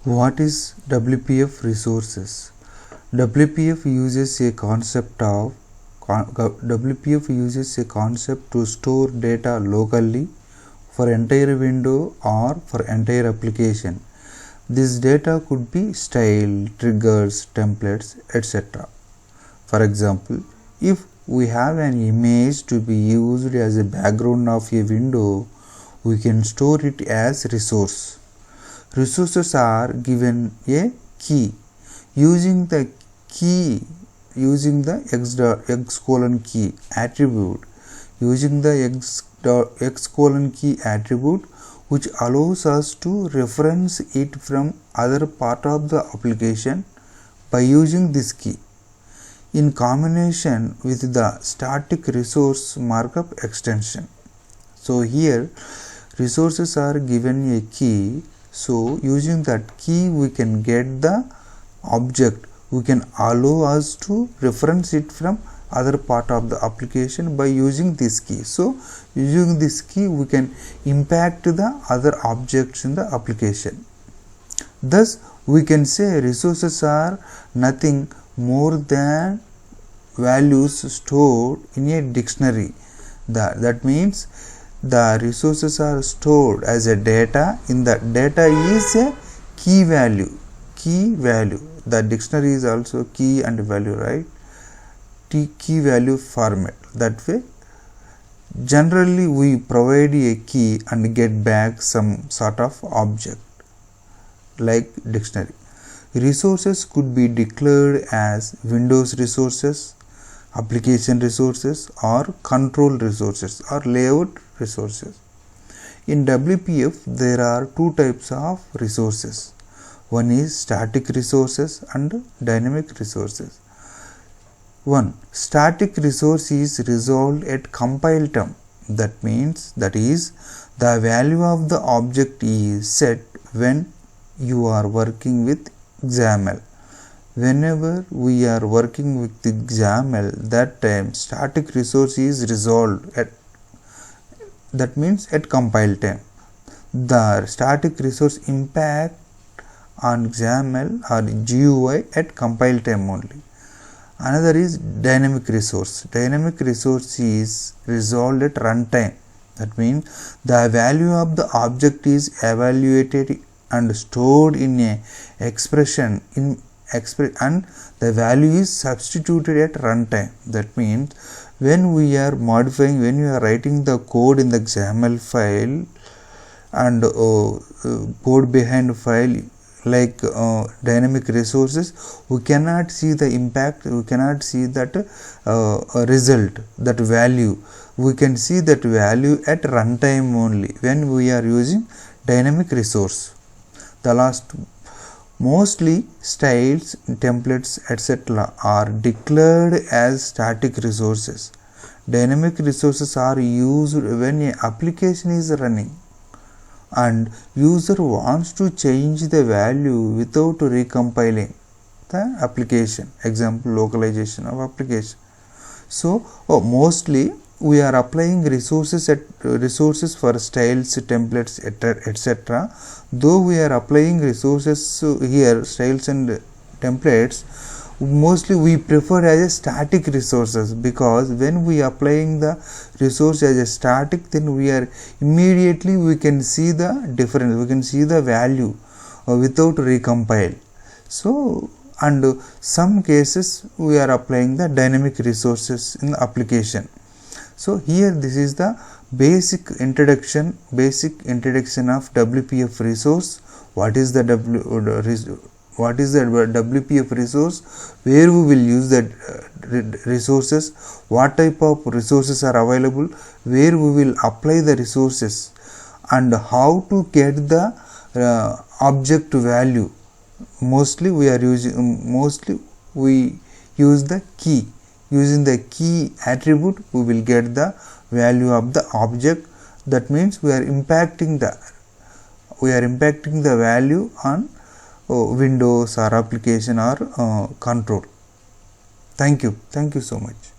What is WPF resources? WPF uses a concept to store data locally for entire window or for entire application. This data could be style, triggers, templates, etc. For example, if we have an image to be used as a background of a window, we can store it as resource. Resources are given a key. Using the key, using the x colon key attribute, using the x colon key attribute, which allows us to reference it from other part of the application by using this key in combination with the static resource markup extension. So here resources are given a key. So using that key we can get the object. We can allow us to reference it from other part of the application by using this key. So using this key we can impact the other objects in the application. Thus we can say resources are nothing more than values stored in a dictionary. That means the resources are stored as a data. In the data is a key value. The dictionary is also key and value, right? Key value format. That way generally we provide a key and get back some sort of object like dictionary. Resources could be declared as Windows resources, application resources, or control resources or layout resources. In WPF there are two types of resources. One is static resources and dynamic resources. One, static resource is resolved at compile time. That is the value of the object is set when you are working with XAML. Whenever we are working with the XAML, that time static resource is resolved at compile time. The static resource impact on XAML or GUI at compile time only. Another is dynamic resource. Dynamic resource is resolved at runtime. That means the value of the object is evaluated and stored in a expression and the value is substituted at runtime. That means when we are modifying, when you are writing the code in the XAML file and code behind file like dynamic resources, we cannot see the impact, we cannot see that result, that value. We can see that value at runtime only when we are using dynamic resource. The last, mostly styles, templates, etc. are declared as static resources. Dynamic resources are used when an application is running and user wants to change the value without recompiling the application. Example, localization of application. So mostly we are applying resources for styles, templates, etc. Though we are applying resources here, styles and templates, mostly we prefer as a static resources, because when we applying the resource as a static, then we are immediately we can see the difference, we can see the value without recompile. So and some cases we are applying the dynamic resources in the application. So here this is the basic introduction of WPF resource. What is the WPF resource, where we will use the resources, what type of resources are available, where we will apply the resources, and how to get the object value. Mostly we use the key. Using the key attribute we will get the value of the object. That means we are impacting the value on Windows or application or control. Thank you so much.